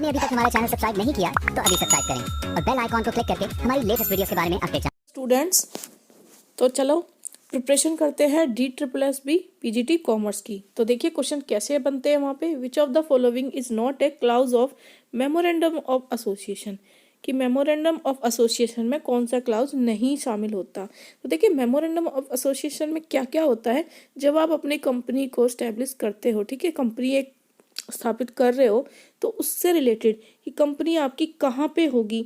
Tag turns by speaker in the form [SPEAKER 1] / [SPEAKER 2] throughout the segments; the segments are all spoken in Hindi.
[SPEAKER 1] आपने अभी तक हमारा चैनल सब्सक्राइब नहीं किया तो अभी सब्सक्राइब करें और बेल आइकॉन को क्लिक करके हमारी लेटेस्ट वीडियोस के बारे में अपडेट
[SPEAKER 2] स्टूडेंट्स, तो चलो प्रिपरेशन करते हैं DSSB PGT कॉमर्स की। तो देखिए क्वेश्चन कैसे बनते हैं वहाँ पे। Which of the following is not a clause of memorandum of association, कि मेमोरेंडम ऑफ एसोसिएशन में कौन सा क्लाउज नहीं शामिल होता। तो देखिए मेमोरेंडम ऑफ एसोसिएशन में क्या क्या होता है। जब आप अपनी कंपनी को स्टैब्लिश करते हो, ठीक है, कंपनी एक स्थापित कर रहे हो, तो उससे रिलेटेड कि कंपनी आपकी कहाँ पे होगी,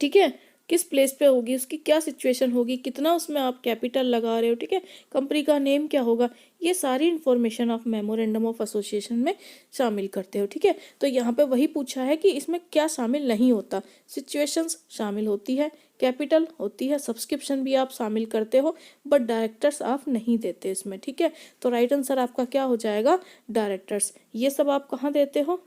[SPEAKER 2] ठीक है, किस प्लेस पे होगी, उसकी क्या सिचुएशन होगी, कितना उसमें आप कैपिटल लगा रहे हो, ठीक है, कंपनी का नेम क्या होगा, ये सारी इंफॉर्मेशन आप मेमोरेंडम ऑफ एसोसिएशन में शामिल करते हो। ठीक है, तो यहाँ पे वही पूछा है कि इसमें क्या शामिल नहीं होता। सिचुएशंस शामिल होती है, कैपिटल होती है, सब्सक्रिप्शन भी आप शामिल करते हो, बट डायरेक्टर्स आप नहीं देते इसमें। ठीक है, तो राइट आंसर आपका क्या हो जाएगा, डायरेक्टर्स। ये सब आप कहाँ देते हो,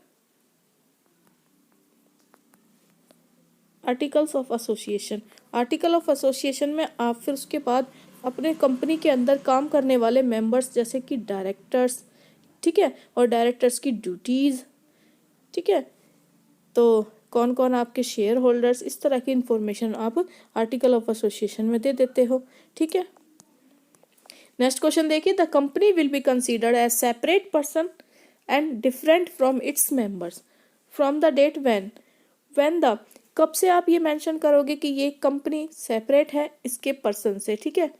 [SPEAKER 2] articles of association. Article of association में आप फिर उसके बाद अपने कंपनी के अंदर काम करने वाले मेंबर्स जैसे कि डायरेक्टर्स, ठीक है, और डायरेक्टर्स की ड्यूटीज, ठीक है, तो कौन कौन आपके शेयर होल्डर्स, इस तरह की इंफॉर्मेशन आप आर्टिकल ऑफ एसोसिएशन में दे देते हो। ठीक है, नेक्स्ट क्वेश्चन देखिए। The company will be considered as separate person and different from its members from the date when the, कब से आप ये मेंशन करोगे कि ये कंपनी सेपरेट है इसके पर्सन से, ठीक है,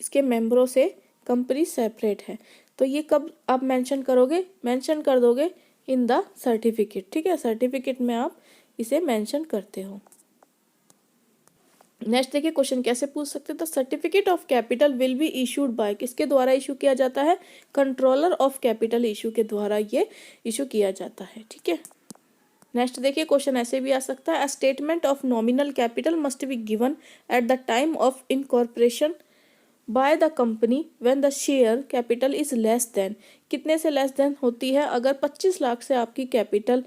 [SPEAKER 2] इसके मेंबरों से कंपनी सेपरेट है। तो ये कब आप मेंशन करोगे, मेंशन कर दोगे इन द सर्टिफिकेट। ठीक है, सर्टिफिकेट में आप इसे मेंशन करते हो। नेक्स्ट देखिए क्वेश्चन कैसे पूछ सकते हैं। तो certificate of capital will be issued by, किसके द्वारा इशू किया जाता है, कंट्रोलर ऑफ कैपिटल इशू के द्वारा ये इशू किया जाता है। ठीक है, नेक्स्ट देखिए क्वेश्चन ऐसे भी आ सकता है। A statement of nominal capital must be given at the time of incorporation by the company when the share capital is less than, कितने से लेस देन होती है, अगर 25 लाख से आपकी कैपिटल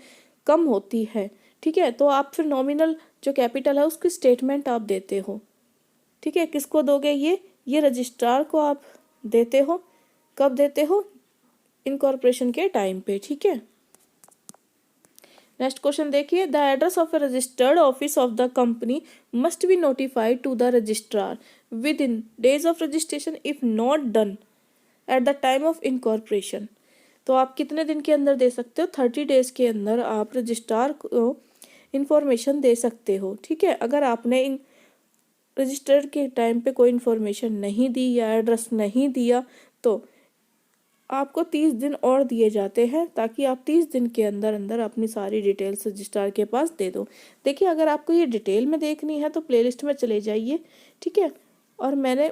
[SPEAKER 2] कम होती है, ठीक है, तो आप फिर नॉमिनल जो कैपिटल है उसकी स्टेटमेंट आप देते हो। ठीक है, किसको दोगे, ये रजिस्ट्रार को आप देते हो। कब देते हो, इनकॉर्पोरेशन के टाइम पे। ठीक है, नेक्स्ट क्वेश्चन देखिए। The address of a registered office of the company must be notified to the registrar within days of registration if not done at the time of incorporation. तो आप कितने दिन के अंदर दे सकते हो, 30 डेज के अंदर आप रजिस्ट्रार को इंफॉर्मेशन दे सकते हो। ठीक है, अगर आपने इन रजिस्टर्ड के टाइम पे कोई इंफॉर्मेशन नहीं दी या एड्रेस नहीं दिया तो आपको 30 दिन और दिए जाते हैं, ताकि आप 30 दिन के अंदर अंदर अपनी सारी डिटेल्स रजिस्ट्रार के पास दे दो। देखिए अगर आपको ये डिटेल में देखनी है तो प्लेलिस्ट में चले जाइए। ठीक है, और मैंने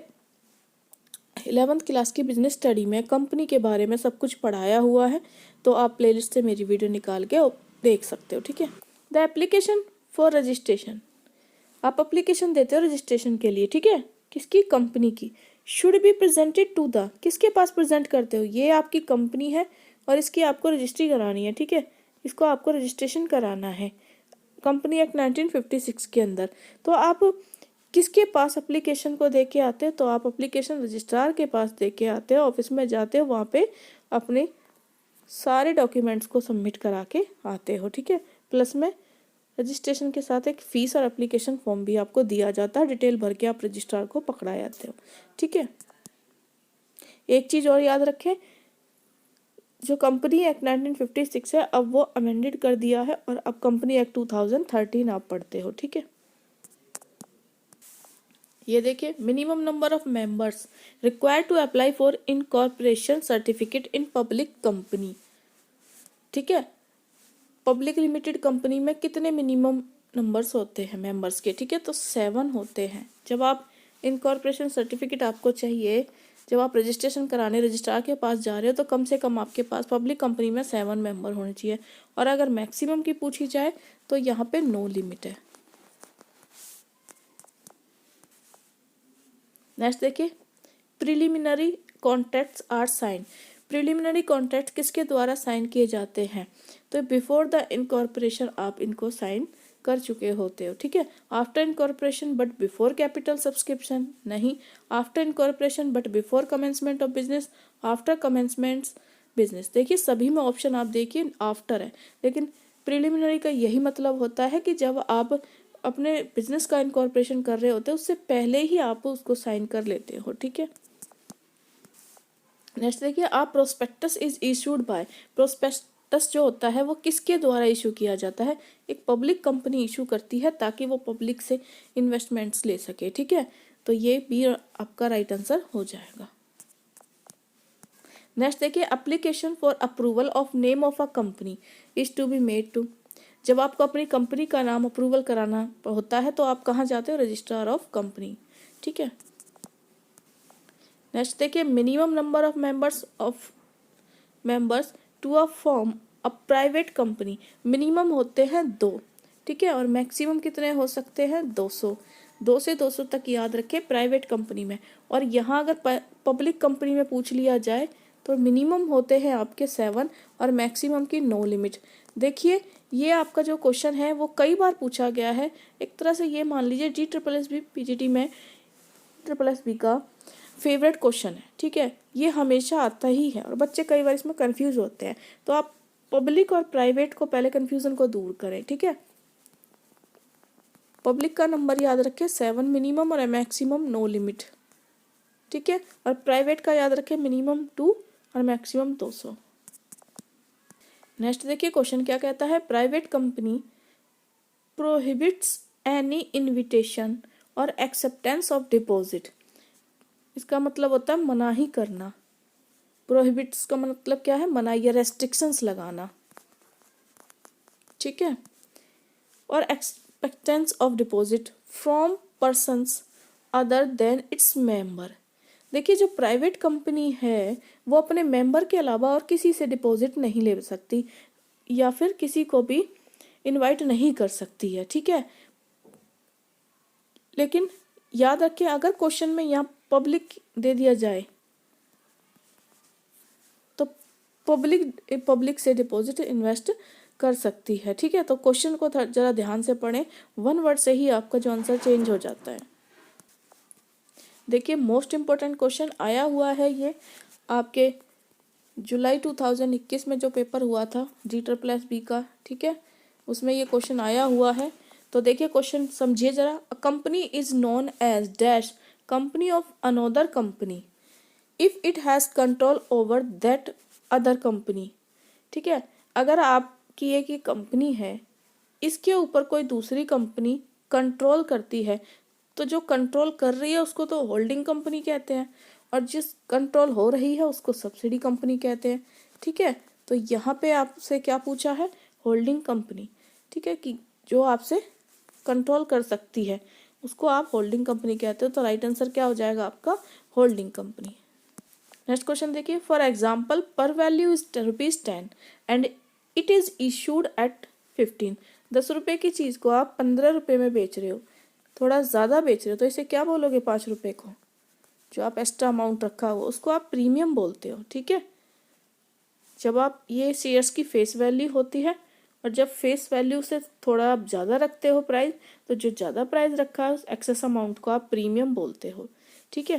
[SPEAKER 2] 11th क्लास की बिजनेस स्टडी में कंपनी के बारे में सब कुछ पढ़ाया हुआ है, तो आप प्लेलिस्ट से मेरी वीडियो निकाल के देख सकते हो। ठीक है, द एप्लीकेशन फॉर रजिस्ट्रेशन, आप एप्लीकेशन देते हो रजिस्ट्रेशन के लिए, ठीक है, किसकी, कंपनी की। Should be presented to the, किसके पास प्रेजेंट करते हो, ये आपकी कंपनी है और इसकी आपको रजिस्ट्री करानी है। ठीक है, इसको आपको रजिस्ट्रेशन कराना है कंपनी एक्ट 1956 के अंदर। तो आप किसके पास एप्लीकेशन को दे के आते हो, तो आप एप्लीकेशन रजिस्ट्रार के पास दे के आते हो, ऑफिस में जाते हो, वहाँ पे अपने सारे डॉक्यूमेंट्स को सबमिट करा के आते हो। ठीक है, प्लस में रजिस्ट्रेशन के साथ एक फीस और एप्लीकेशन फॉर्म भी आपको दिया जाता है, डिटेल भर के आप रजिस्ट्रार को पकड़ा जाते हो। ठीक है, एक चीज़ और याद रखें, जो कंपनी एक्ट 1956 है अब वो अमेंडेड कर दिया है और अब कंपनी एक्ट 2013 आप पढ़ते हो। ठीक है, ये देखिए, minimum number of members required to apply for incorporation certificate in public company. ठीक है, पब्लिक लिमिटेड कंपनी में कितने मिनिमम नंबर्स होते हैं मेंबर्स के, ठीक है, तो 7 होते हैं। जब आप इनकॉर्पोरेशन सर्टिफिकेट आपको चाहिए, जब आप रजिस्ट्रेशन कराने रजिस्ट्रार के पास जा रहे हो, तो कम से कम आपके पास पब्लिक कंपनी में 7 मेंबर होने चाहिए। और अगर मैक्सिमम की पूछी जाए तो यहाँ पे नो लिमिट है। नेक्स्ट देखिए, preliminary contracts are sign. Preliminary contract किसके द्वारा साइन किए जाते हैं, तो बिफोर द इनकॉर्पोरेशन आप इनको साइन कर चुके होते हो। ठीक है, after incorporation but before capital subscription नहीं, after incorporation but before commencement of business, after commencements business. देखिए सभी में ऑप्शन आप देखिए आफ्टर है, लेकिन प्रिलिमिनरी का यही मतलब होता है कि जब आप अपने बिजनेस का इनकॉर्पोरेशन कर रहे होते हैं उससे पहले ही आप उसको साइन कर लेते हो, ठीक है। नेक्स्ट देखिए, आप prospectus is issued by. Prospectus जो होता है वो किसके द्वारा इशू किया जाता है? एक पब्लिक कंपनी इशू करती है ताकि वो पब्लिक से इन्वेस्टमेंट्स ले सके, ठीक है। तो ये भी आपका राइट आंसर हो जाएगा। नेक्स्ट देखिए, application for approval of name of a company is to be made to. जब आपको अपनी कंपनी का नाम अप्रूवल कराना होता है तो आप कहाँ जाते हो? रजिस्ट्रार ऑफ कंपनी, ठीक है। नेक्स्ट देखिए, minimum number of members to a form a private company. Minimum होते हैं 2, ठीक है, और मैक्सिमम कितने हो सकते हैं? 200। 2 से 200 तक याद रखें प्राइवेट कंपनी में। और यहाँ अगर पब्लिक कंपनी में पूछ लिया जाए तो मिनिमम होते हैं आपके 7 और मैक्सिमम की नो लिमिट। देखिए ये आपका जो क्वेश्चन है वो कई बार पूछा गया है। एक तरह से ये मान लीजिए GSSB PGT में SSB का फेवरेट क्वेश्चन है, ठीक है। ये हमेशा आता ही है और बच्चे कई बार इसमें कंफ्यूज होते हैं। तो आप पब्लिक और प्राइवेट को पहले कंफ्यूजन को दूर करें, ठीक है। पब्लिक का नंबर याद रखें 7 मिनिमम और मैक्सिमम नो लिमिट, ठीक है। और प्राइवेट का याद रखें मिनिमम 2 और मैक्सिमम 200। नेक्स्ट देखिए क्वेश्चन क्या कहता है? Private company prohibits any invitation और एक्सेप्टेंस ऑफ डिपॉजिट। इसका मतलब होता है मनाही करना। प्रोहिबिट्स का मतलब क्या है? मनाही या रेस्ट्रिक्शंस लगाना, ठीक है। और acceptance of deposit from persons other than its member. देखिए जो प्राइवेट कंपनी है वो अपने मेंबर के अलावा और किसी से डिपॉजिट नहीं ले सकती या फिर किसी को भी इनवाइट नहीं कर सकती है, ठीक है। लेकिन याद रखिए अगर क्वेश्चन में यहाँ पब्लिक दे दिया जाए तो पब्लिक से डिपॉजिट इन्वेस्ट कर सकती है, ठीक है। तो क्वेश्चन को जरा ध्यान से पढ़ें, 1 वर्ड से ही आपका जो आंसर चेंज हो जाता है। देखिए मोस्ट इम्पोर्टेंट क्वेश्चन आया हुआ है ये आपके जुलाई 2021 में जो पेपर हुआ था GSSB का, ठीक है, उसमें ये क्वेश्चन आया हुआ है। तो देखिए क्वेश्चन समझिए जरा। A company is known as dash company of another company if it has control over that other company, ठीक है। अगर आपकी एक ये कंपनी है इसके ऊपर कोई दूसरी कंपनी कंट्रोल करती है तो जो कंट्रोल कर रही है उसको तो होल्डिंग कंपनी कहते हैं और जिस कंट्रोल हो रही है उसको सब्सिडी कंपनी कहते हैं, ठीक है। तो यहाँ पे आपसे क्या पूछा है? होल्डिंग कंपनी, ठीक है, कि जो आपसे कंट्रोल कर सकती है उसको आप होल्डिंग कंपनी कहते हो। तो राइट आंसर क्या हो जाएगा आपका? Holding company. नेक्स्ट क्वेश्चन देखिए, फॉर एग्जाम्पल पर value is ₹10 and it is issued at 15। 10 रुपये की चीज़ को आप 15 रुपये में बेच रहे हो, थोड़ा ज़्यादा बेच रहे हो, तो इसे क्या बोलोगे? 5 रुपये को जो आप एक्स्ट्रा अमाउंट रखा हो उसको आप प्रीमियम बोलते हो, ठीक है। जब आप ये शेयर्स की फेस वैल्यू होती है और जब फेस वैल्यू से थोड़ा आप ज़्यादा रखते हो प्राइस, तो जो ज़्यादा प्राइस रखा है उस एक्सेस अमाउंट को आप प्रीमियम बोलते हो, ठीक है।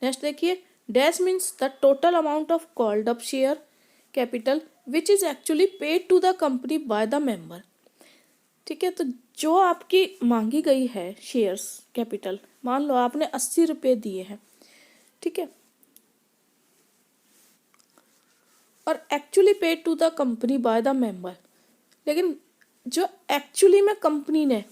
[SPEAKER 2] नेक्स्ट देखिए, dash means the total amount of called up share capital which is actually paid to the company by the member, ठीक है। तो जो आपकी मांगी गई है शेयर्स कैपिटल, मान लो आपने 80 रुपये दिए हैं, ठीक है, और actually paid to the company by the member. लेकिन जो एक्चुअली में कंपनी ने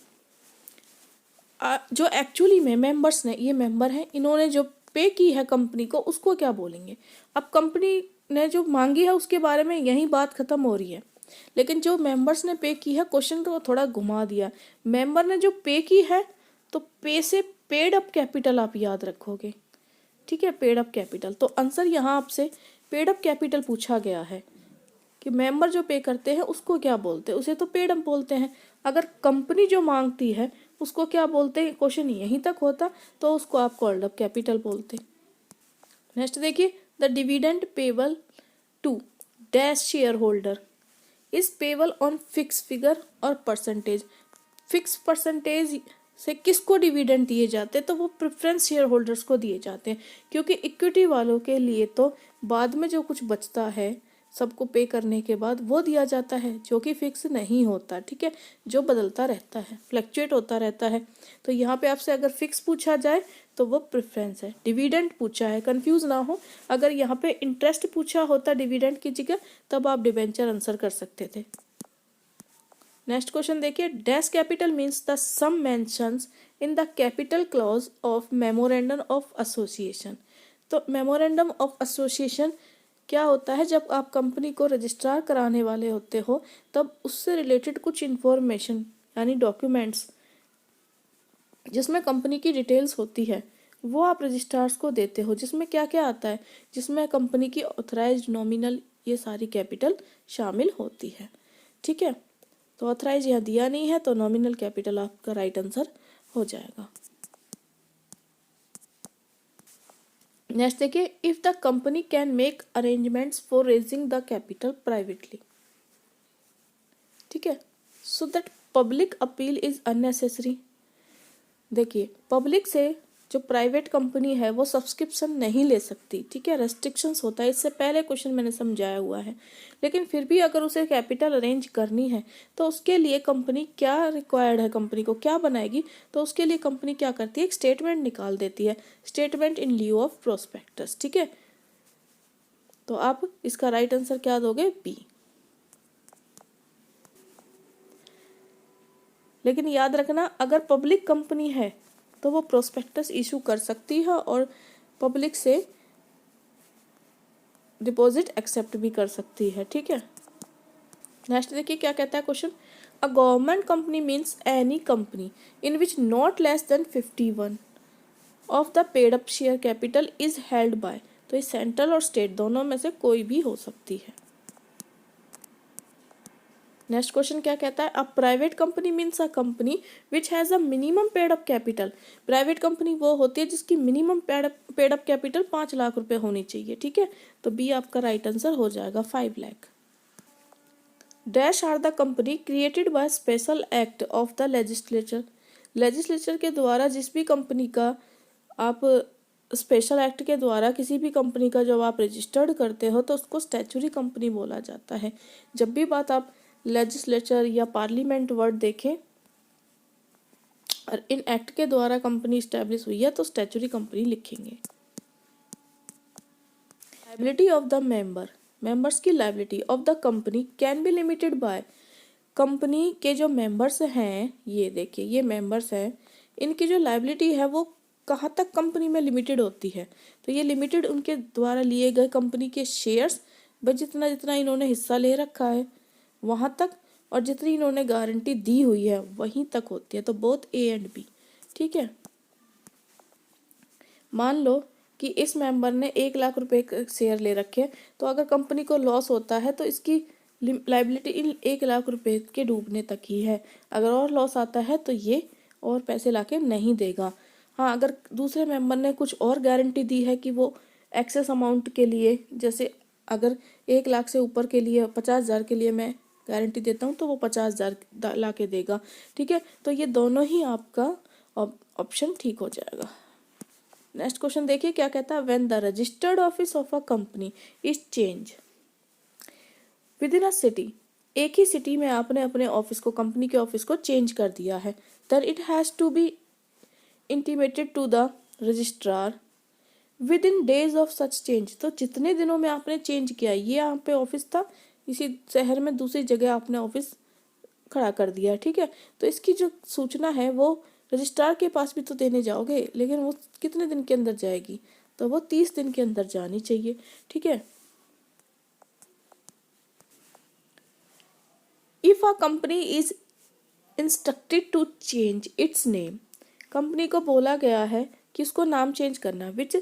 [SPEAKER 2] जो एक्चुअली में मेंबर्स ने, ये मेंबर हैं, इन्होंने जो पे की है कंपनी को उसको क्या बोलेंगे? अब कंपनी ने जो मांगी है उसके बारे में यही बात खत्म हो रही है, लेकिन जो मेंबर्स ने पे की है, क्वेश्चन को थोड़ा घुमा दिया। मेंबर ने जो पे की है तो पे से पेड अप कैपिटल आप याद रखोगे, ठीक है, पेड अप कैपिटल। तो आंसर यहाँ आपसे पेड अप कैपिटल पूछा गया है कि मेंबर जो पे करते हैं उसको क्या बोलते हैं? उसे तो पेड अप बोलते हैं। अगर कंपनी जो मांगती है उसको क्या बोलते हैं? क्वेश्चन यहीं तक होता तो उसको आप कॉल्ड अप कैपिटल बोलते। नेक्स्ट देखिए, the dividend payable to dash share holder is payable on fix figure और परसेंटेज। फिक्स परसेंटेज से किसको डिविडेंड दिए जाते हैं, तो वो प्रेफरेंस शेयर होल्डर्स को दिए जाते हैं, क्योंकि इक्विटी वालों के लिए तो बाद में जो कुछ बचता है सबको पे करने के बाद वो दिया जाता है, जो कि फिक्स नहीं होता, ठीक है, जो बदलता रहता है, फ्लक्चुएट होता रहता है। तो यहाँ पे आपसे अगर फिक्स पूछा जाए तो वो प्रेफरेंस है। डिविडेंड पूछा है, कंफ्यूज ना हो, अगर यहाँ पे इंटरेस्ट पूछा होता डिविडेंड की जगह तब आप डिबेंचर आंसर कर सकते थे। नेक्स्ट क्वेश्चन देखिए, dash capital means the sum mentions in the capital clause of memorandum of association. तो मेमोरेंडम ऑफ एसोसिएशन क्या होता है, जब आप कंपनी को रजिस्ट्रार कराने वाले होते हो तब उससे रिलेटेड कुछ इंफॉर्मेशन यानी डॉक्यूमेंट्स जिसमें कंपनी की डिटेल्स होती है वो आप रजिस्ट्रार्स को देते हो, जिसमें क्या क्या आता है, जिसमें कंपनी की ऑथराइज्ड नॉमिनल ये सारी कैपिटल शामिल होती है, ठीक है। तो ऑथराइज यहाँ दिया नहीं है तो नॉमिनल कैपिटल आपका राइट आंसर हो जाएगा। नेक्स्ट देखिए, if the company can make arrangements for raising the capital privately, ठीक है, so that public appeal is unnecessary. देखिए, पब्लिक से जो प्राइवेट कंपनी है वो सब्सक्रिप्शन नहीं ले सकती, ठीक है, रेस्ट्रिक्शंस होता है, इससे पहले क्वेश्चन मैंने समझाया हुआ है। लेकिन फिर भी अगर उसे कैपिटल अरेंज करनी है तो उसके लिए कंपनी क्या रिक्वायर्ड है, कंपनी को क्या बनाएगी, तो उसके लिए कंपनी क्या करती है, एक स्टेटमेंट निकाल देती है, statement in lieu of prospectus, ठीक है। तो आप इसका राइट आंसर क्या दोगे, बी। लेकिन याद रखना, अगर पब्लिक कंपनी है तो वो प्रोस्पेक्टस इशू कर सकती है और पब्लिक से डिपॉजिट एक्सेप्ट भी कर सकती है, ठीक है। नेक्स्ट देखिए क्या कहता है question, a government company means any company in which not less than 51 of the paid up share capital is held by. तो ये सेंट्रल और स्टेट दोनों में से कोई भी हो सकती है। नेक्स्ट क्वेश्चन क्या कहता है, अ private company means a company which has a minimum paid up capital. Private company वो होती है जिसकी minimum paid up capital 5 lakh रुपए होनी चाहिए, ठीक है। तो बी आपका राइट आंसर हो जाएगा, 5 lakh. Dash are the company created by special act of the legislature. Legislature के द्वारा जिस भी कंपनी का आप स्पेशल एक्ट के द्वारा किसी भी कंपनी का जब आप रजिस्टर्ड करते हो तो उसको स्टैच्यूटरी कंपनी बोला जाता है। जब भी बात आप लेजिस्लेचर या पार्लियामेंट वर्ड देखें और इन एक्ट के द्वारा कंपनी स्टैब्लिश हुई है तो स्टैच्यूटरी कंपनी लिखेंगे। लायबिलिटी ऑफ द मेंबर्स की liability of the company can be limited by. Company के जो मेंबर्स हैं, ये देखिए ये मेंबर्स हैं, इनकी जो लायबिलिटी है वो कहाँ तक कंपनी में लिमिटेड होती है, तो ये लिमिटेड उनके द्वारा लिए गए कंपनी के शेयर्स, बस जितना जितना इन्होंने हिस्सा ले रखा है वहाँ तक, और जितनी इन्होंने गारंटी दी हुई है वहीं तक होती है। तो बोथ ए एंड बी, ठीक है। मान लो कि इस मेंबर ने 1 लाख रुपए शेयर ले रखे, तो अगर कंपनी को लॉस होता है तो इसकी लायबिलिटी इन 1 लाख रुपए के डूबने तक ही है। अगर और लॉस आता है तो ये और पैसे लाके नहीं देगा। हाँ, अगर दूसरे मेंबर ने कुछ और गारंटी दी है कि वो एक्सेस अमाउंट के लिए, जैसे अगर 1 लाख से ऊपर के लिए 50,000 के लिए मैं गारंटी देता हूँ तो वो 50,000 ला के देगा, ठीक है। तो ये दोनों ही आपका ऑप्शन ठीक हो जाएगा। नेक्स्ट क्वेश्चन देखिए क्या कहता है, when the registered office of a company is change with in a city. एक ही सिटी में आपने अपने ऑफिस को, कंपनी के ऑफिस को चेंज कर दिया है, then it has to be intimated to the registrar within days of such change. तो जितने दिनों में आपने चेंज किया, ये यहाँ पे ऑफिस था, इसी शहर में दूसरी जगह आपने ऑफिस खड़ा कर दिया, ठीक है। तो इसकी जो सूचना है वो रजिस्ट्रार के पास भी तो देने जाओगे, लेकिन वो कितने दिन के अंदर जाएगी, तो वो 30 दिन के अंदर जानी चाहिए, ठीक है। If a company is instructed to change its name, company को बोला गया है कि उसको नाम चेंज करना, which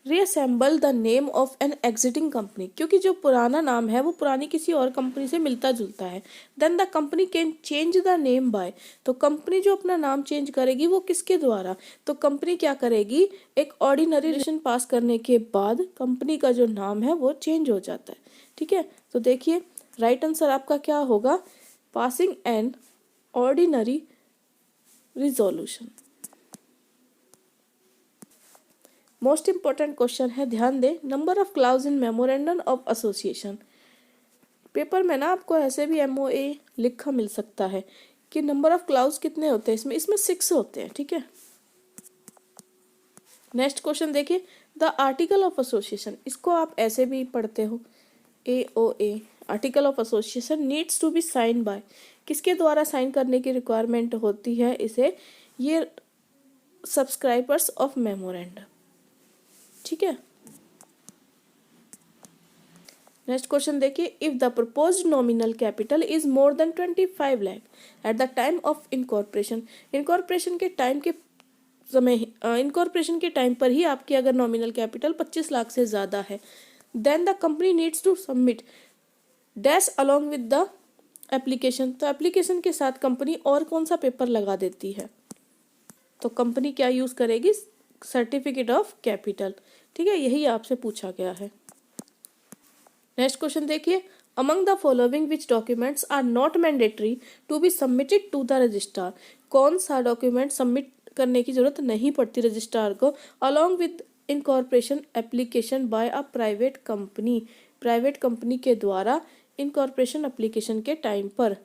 [SPEAKER 2] resemble the name of an existing company, क्योंकि जो पुराना नाम है वो पुरानी किसी और कंपनी से मिलता जुलता है, then the company can change the name by. तो कंपनी जो अपना नाम चेंज करेगी वो किसके द्वारा, तो कंपनी क्या करेगी, एक ऑर्डिनरी रेजोल्यूशन पास करने के बाद कंपनी का जो नाम है वो चेंज हो जाता है, ठीक है। तो देखिए राइट आंसर आपका क्या होगा, passing an ordinary resolution. Most important question है, ध्यान दें, number of clause in memorandum of association. Paper में ना आपको ऐसे भी MOA लिखा मिल सकता है कि नंबर ऑफ क्लाउज कितने होते हैं इसमें 6 होते हैं, ठीक है। नेक्स्ट क्वेश्चन देखिए, द आर्टिकल ऑफ एसोसिएशन, इसको आप ऐसे भी पढ़ते हो AOA, article of association needs to be sign by, किसके द्वारा साइन करने की रिक्वायरमेंट होती है इसे, ये सब्सक्राइबर्स ऑफ मेमोरेंडम, ठीक है। नेक्स्ट क्वेश्चन देखिए, if the proposed nominal capital is more than 25 lakh eight the time of incorporation, incorporation के टाइम के समय, इनकॉर्पोरेशन के टाइम पर ही आपकी अगर नॉमिनल कैपिटल 25 लाख से ज़्यादा है, then the company needs to submit dash along with the application, तो एप्लीकेशन के साथ कंपनी और कौन सा पेपर लगा देती है, तो कंपनी क्या यूज़ करेगी, सर्टिफिकेट ऑफ कैपिटल, ठीक है, यही आपसे पूछा गया है। नेक्स्ट क्वेश्चन देखिए, among the following which documents are not mandatory to be submitted to the registrar, कौन सा डॉक्यूमेंट सबमिट करने की जरूरत नहीं पड़ती रजिस्ट्रार को along with incorporation application by a private company, private company के द्वारा इनकॉर्पोरेशन एप्लीकेशन के टाइम पर।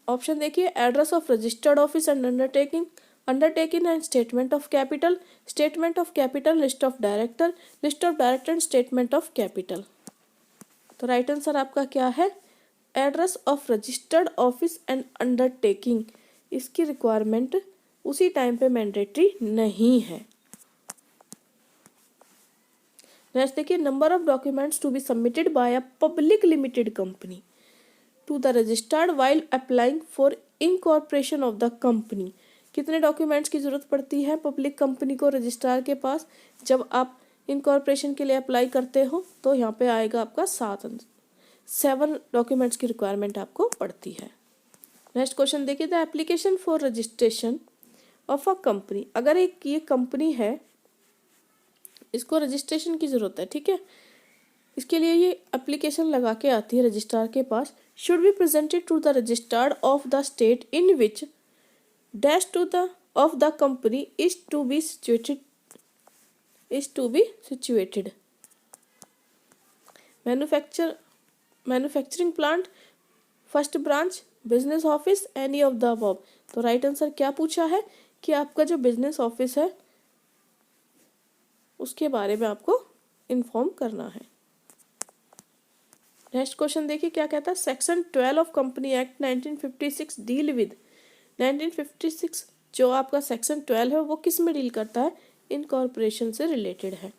[SPEAKER 2] ऑप्शन देखिए, address of registered office and undertaking and statement of capital, statement of capital, list of director and statement of capital. तो राइट आंसर आपका क्या है, address of registered office and undertaking, इसकी रिक्वायरमेंट उसी टाइम पे मैंडेटरी नहीं है। नेक्स्ट देखिए, number of documents to be submitted by a public limited company to the registered while applying for incorporation of the company, कितने डॉक्यूमेंट्स की जरूरत पड़ती है पब्लिक कंपनी को रजिस्ट्रार के पास जब आप इनकॉर्पोरेशन के लिए अप्लाई करते हो, तो यहाँ पे आएगा आपका 7 डॉक्यूमेंट्स की रिक्वायरमेंट आपको पड़ती है। नेक्स्ट क्वेश्चन देखिए, the application for registration of a company, अगर एक ये कंपनी है इसको रजिस्ट्रेशन की जरूरत है, ठीक है, इसके लिए ये एप्लीकेशन लगा के आती है रजिस्ट्रार के पास, should be presented to the registrar of the state in which dash to the of the company is to be situated, manufacturing plant, first branch, business office, any of the above. तो राइट आंसर क्या पूछा है कि आपका जो बिजनेस ऑफिस है उसके बारे में आपको इन्फॉर्म करना है। नेक्स्ट क्वेश्चन देखिए क्या कहता है, section 12 of company act 1956 deal with, 1956 जो आपका सेक्शन 12 है वो किस में डील करता है, इनकॉर्पोरेशन से रिलेटेड है।